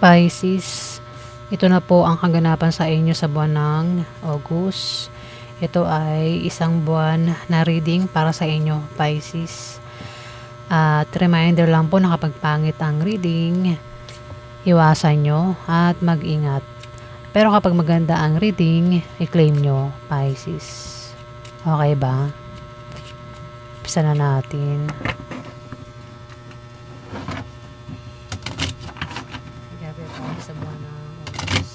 Pisces, ito na po ang kaganapan sa inyo sa buwan ng August. Ito ay isang buwan na reading para sa inyo, Pisces. At reminder lang po na kapag pangit ang reading, iwasan nyo at mag-ingat. Pero kapag maganda ang reading, i-claim nyo, Pisces. Okay ba? Umpisa na natin. Grabe po sa buwan ng August.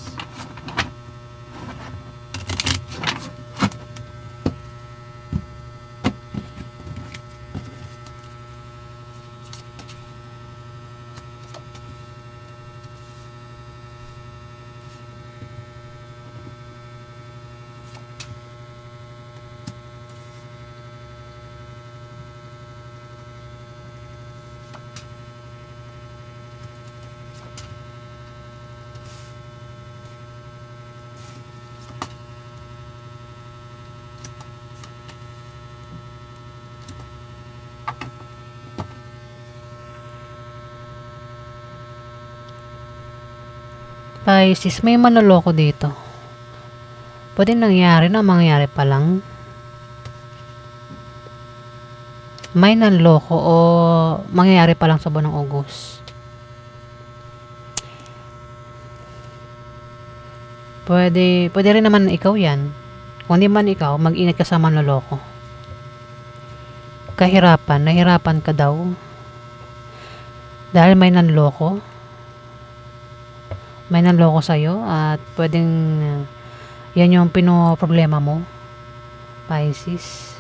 Pisces, may manloloko dito. Pwede nangyari na mangyari pa lang. May nanloko o mangyayari pa lang sa buwan ng August. Pwede rin naman ikaw yan. Kung di man ikaw, mag-ingat ka sa manloloko. Nahirapan ka daw. Dahil may nanloko. May nanloko sa'yo at pwedeng yan yung pinoproblema mo, Pisces.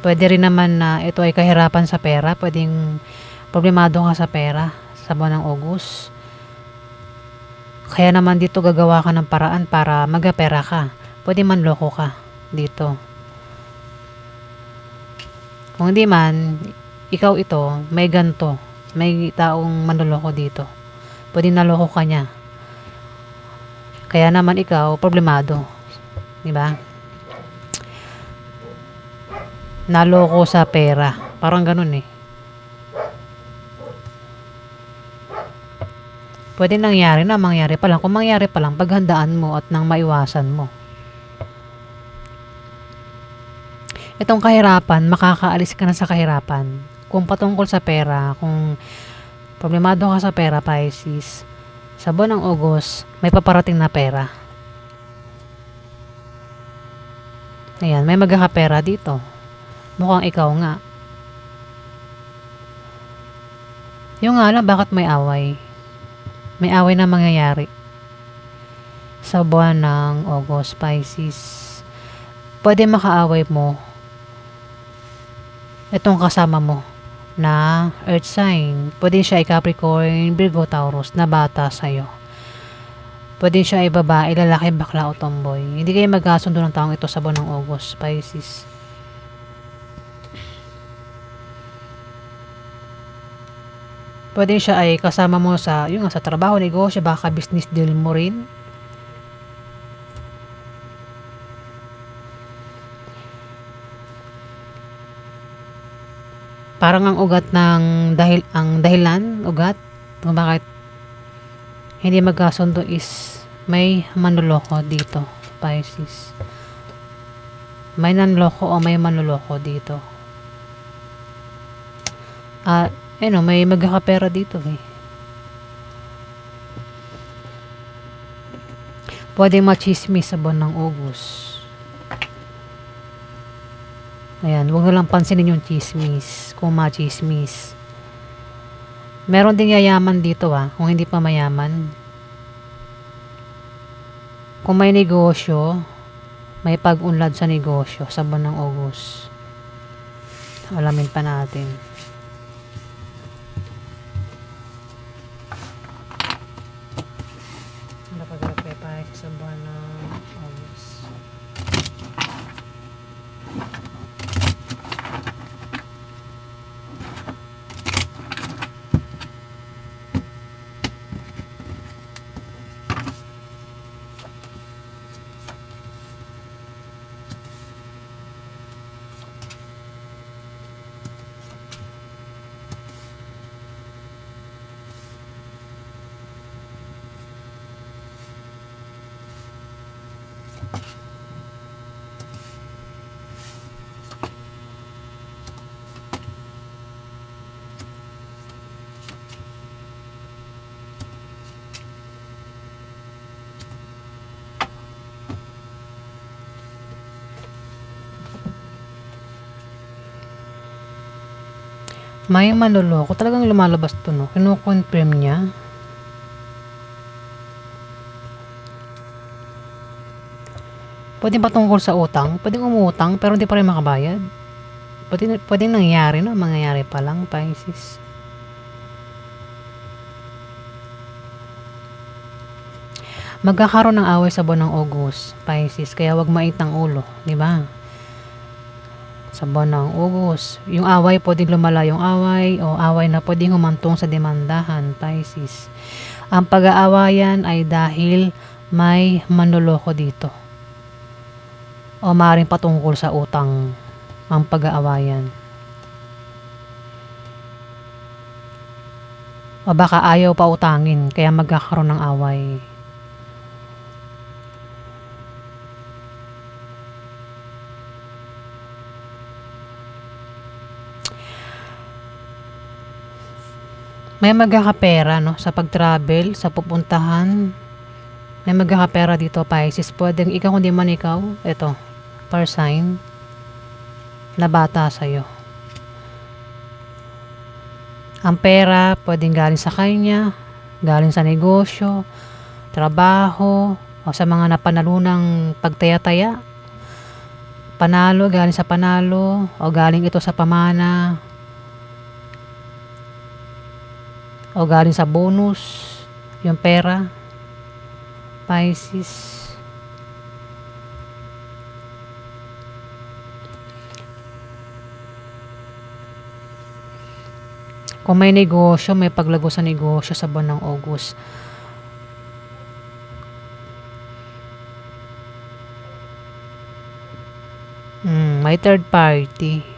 Pwede rin naman na ito ay kahirapan sa pera. Pwedeng problemado ka sa pera sa buwan ng August. Kaya naman dito gagawa ka ng paraan para magapera ka. Pwede man loko ka dito. Kung di man, ikaw ito, may ganto. May taong manloloko dito. Pwede naloko ka niya. Kaya naman ikaw, problemado. Diba? Naloko sa pera. Parang ganun eh. Pwede nangyari na mangyari pa lang. Kung mangyari pa lang, paghandaan mo at nang maiwasan mo. Itong kahirapan, makakaalis ka na sa kahirapan. Kung patungkol sa pera, kung problemado ka sa pera, Pisces, sa buwan ng August, may paparating na pera. Ayan, may magkakapera dito. Mukhang ikaw nga. Yung nga lang, bakit may away? May away na mangyayari sa buwan ng August, Pisces. Pwede makaaway mo itong kasama mo na earth sign. Pwede siya ay Capricorn, Virgo, Taurus na bata sa'yo. Pwede siya ay babae, lalaki, bakla o tomboy. Hindi kayo magkasundo ng taong ito sa buwan ng August, Pisces. Pwede siya ay kasama mo sa sa trabaho, negosyo, baka business deal mo rin. Parang ang ugat ng dahilan kung bakit hindi magkasundo is may manloloko dito, Pisces. May nanloko o may manloloko dito. At may magkakapera dito eh. Pwede machismis sa buwan ng August. Ayan, huwag na lang pansinin yung chismis. Kung machismis. Meron ding yayaman dito kung hindi pa mayaman. Kung may negosyo, may pag-unlad sa negosyo sa buwan ng August. Alamin pa natin. Napag-repe pa sa buwan ng August. May manloloko. Talagang lumalabas to, no? Kino-confirm niya. Pwede ba tungkol sa utang? Pwedeng umutang pero hindi pa rin makabayad. Pwedeng nangyari, no? Mangyayari pa lang, Pisces. Magkakaroon ng away sa buwan ng August, Pisces. Kaya wag mait ang ulo, di ba? Sa buwan ng August, yung away pwedeng lumala yung away o away na pwedeng humantong sa demandahan, Pisces. Ang pag-aawayan ay dahil may manloloko dito. O maaaring patungkol sa utang ang pag-aawayan. O baka ayaw pa utangin kaya magkakaroon ng away. May magkakapera, no, sa pag-travel, sa pupuntahan. May magkakapera dito, Pisces. Pwedeng ikaw, kundi man ikaw, ito, per sign, na bata sa'yo. Ang pera, pwedeng galing sa kanya, galing sa negosyo, trabaho, o sa mga napanalunang pagtaya-taya. Panalo, galing sa panalo, o galing ito sa pamana, o galing sa bonus, yung pera, Pisces. Kung may negosyo, may paglago sa negosyo sa buwan ng August. May third party.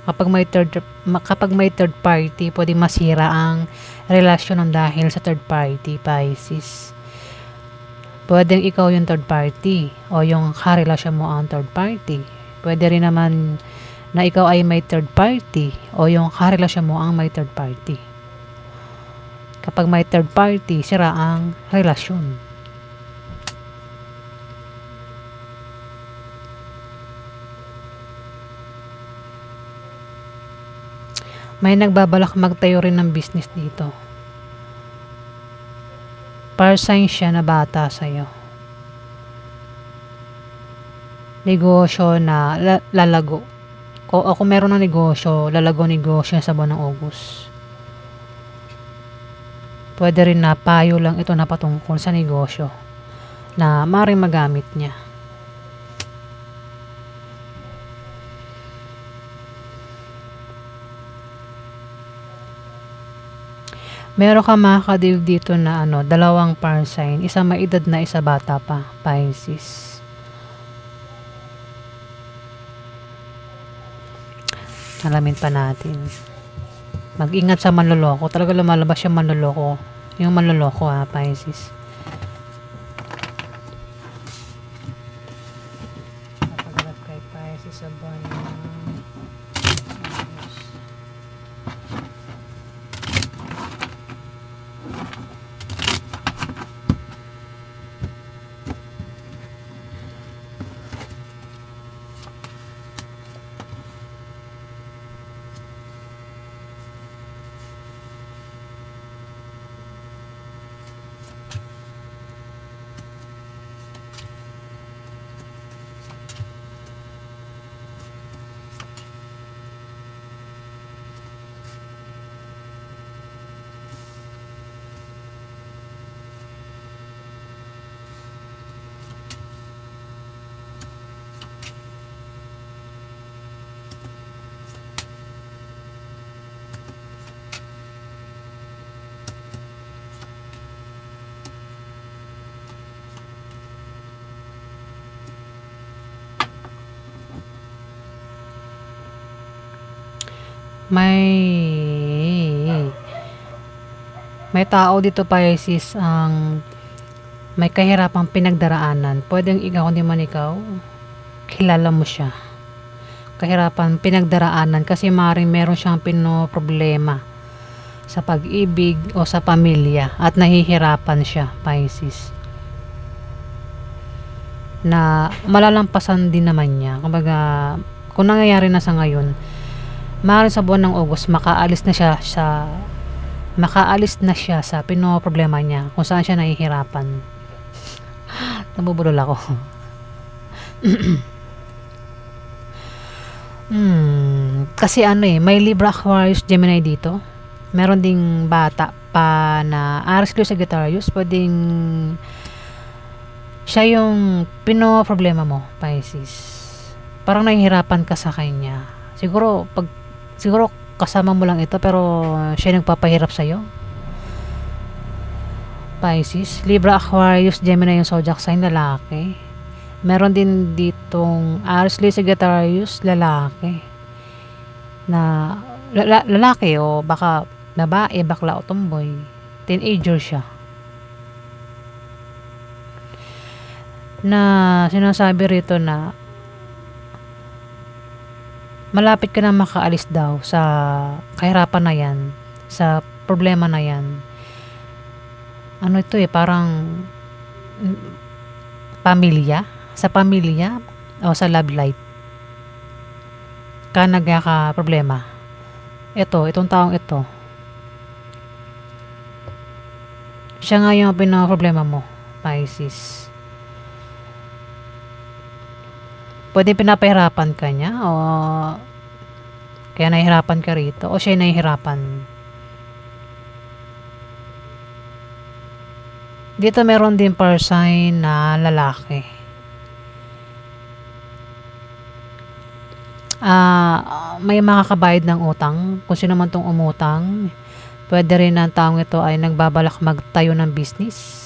Kapag may third party, pwedeng masira ang relasyon ng dahil sa third party, Pisces. Pwedeng ikaw yung third party o yung karelasyon mo ang third party. Pwede rin naman na ikaw ay may third party o yung karelasyon mo ang may third party. Kapag may third party, sira ang relasyon. May nagbabalak magtayo rin ng business dito. Par sign siya na bata sa'yo. Negosyo na lalago. O kung meron ng negosyo, lalago negosyo sa buwan ng August. Pwede rin na payo lang ito na patungkol sa negosyo na maaaring magamit niya. Meron ka makakadiv dito na dalawang par sign, isa may edad na isa bata pa, Pisces. Alamin pa natin. Mag-ingat sa manloloko. Talaga lumalabas yung manloloko. Yung manloloko, Pisces. Napagalap kay Pisces sa buwan ng may tao dito, Pisces, ang may kahirapang pinagdaraanan. Pwedeng ikaw, hindi man ikaw, kilala mo siya. Kahirapan pinagdaraanan kasi maaaring meron siyang problema sa pag-ibig o sa pamilya at nahihirapan siya, Pisces. Na malalampasan din naman niya. Kumbaga, kung nangyayari na sa ngayon, Maaaring sa buwan ng August, makaalis na siya sa problema niya kung saan siya nahihirapan. Nabubulol ako. Kasi may Libra, Aquarius, Gemini dito. Meron ding bata pa na Aries, Leo, Sagittarius. Pwedeng siya yung problema mo, Pisces. Parang nahihirapan ka sa kanya. Siguro kasama mo lang ito pero siya nagpapahirap sa'yo. Pisces, Libra, Aquarius, Gemini yung zodiac sign, lalaki. Meron din ditong Aries, Leo, Sagittarius, lalaki. Na lalaki o baka babae, bakla o tomboy. Teenager siya. Na sinasabi rito na malapit ka na makaalis daw sa kahirapan na yan, sa problema na yan. Ito parang sa pamilya o sa love life ka problema. Itong taong ito, siya nga yung problema mo, Pisces. Pwede pinapahirapan ka niya o kaya nahihirapan ka rito o siya nahihirapan. Dito meron din sign na lalaki. May makakabayad ng utang. Kung sino man tong umutang, pwede rin ang taong ito ay nagbabalak magtayo ng business.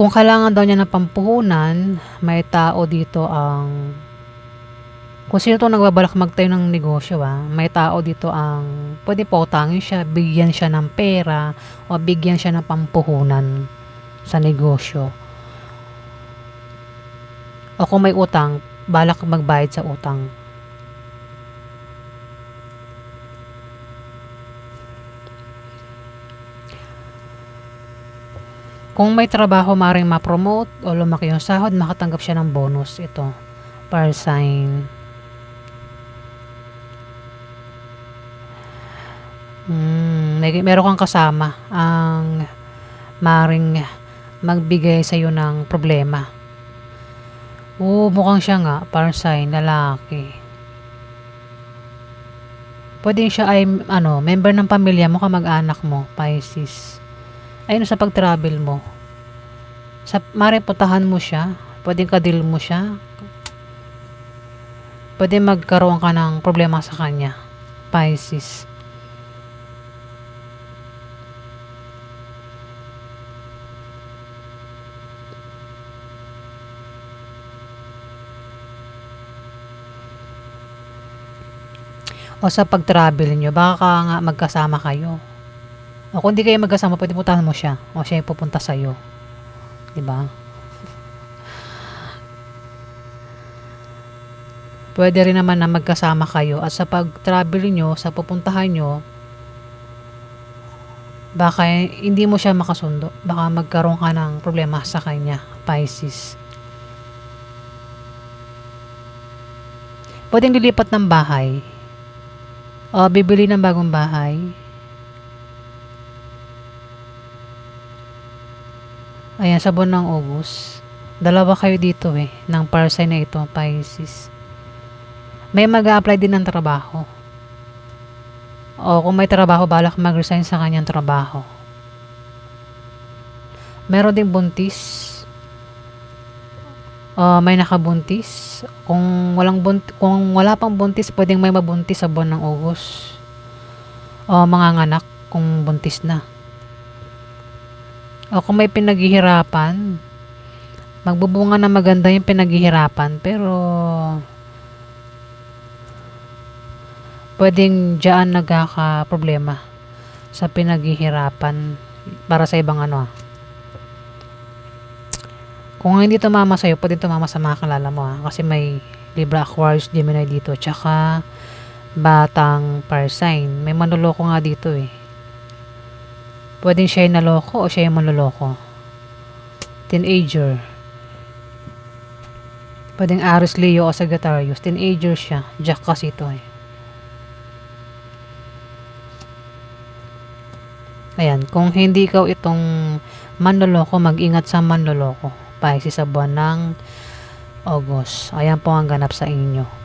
Kung kailangan daw niya ng pampuhunan, may tao dito kung sino itong nagbabalak magtayo ng negosyo, may tao dito pwede pautangin siya, bigyan siya ng pera, o bigyan siya ng pampuhunan sa negosyo. O kung may utang, balak magbayad sa utang. Kung may trabaho, maaaring ma-promote o lumaki yung sahod, makatanggap siya ng bonus. Ito, para sign. Meron kang kasama ang maaaring magbigay sa iyo ng problema. Mukhang siya nga, para sign, lalaki. Pwede siya ay member ng pamilya mo, kamag-anak mo, Pisces. Ayun, sa pag-travel mo. Maaaring puntahan mo siya, pwedeng kadil mo siya. Pwede magkaroon ka ng problema sa kanya, Pisces. O sa pag-travel nyo, baka nga magkasama kayo. O kung di kayo magkasama, pwede puntahan mo siya. O siya yung pupunta sa'yo. Diba? Pwede rin naman na magkasama kayo. At sa pag-travel nyo, sa pupuntahan nyo, baka hindi mo siya makasundo. Baka magkaroon ka ng problema sa kanya, Pisces. Pwedeng lilipat ng bahay. O bibili ng bagong bahay. Ayan, sa buwan ng August. Dalawa kayo dito ng sign na ito, Pisces. May mag-a-apply din ng trabaho. O kung may trabaho, balak mag-resign sa kanyang trabaho. Meron ding buntis. O may nakabuntis. Kung wala pang buntis, pwedeng may mabuntis sa buwan ng August. O manganganak kung buntis na. O kung may pinaghihirapan, magbubunga na maganda yung pinaghihirapan, pero pwedeng dyan nagkaka-problema sa pinaghihirapan para sa ibang Kung hindi tumama sa'yo, pwede tumama sa mga kalala mo kasi may Libra, Aquarius, Gemini dito, tsaka batang sign. May manloloko nga dito Pwedeng siya yung naloko o siya yung manloloko. Teenager. Pwedeng Aries, Leo o Sagittarius. Teenager siya. Jack kasi ito eh. Ayan, kung hindi ikaw itong manloloko, mag-ingat sa manloloko. Pisces sa buwan ng August. Ayan po ang ganap sa inyo.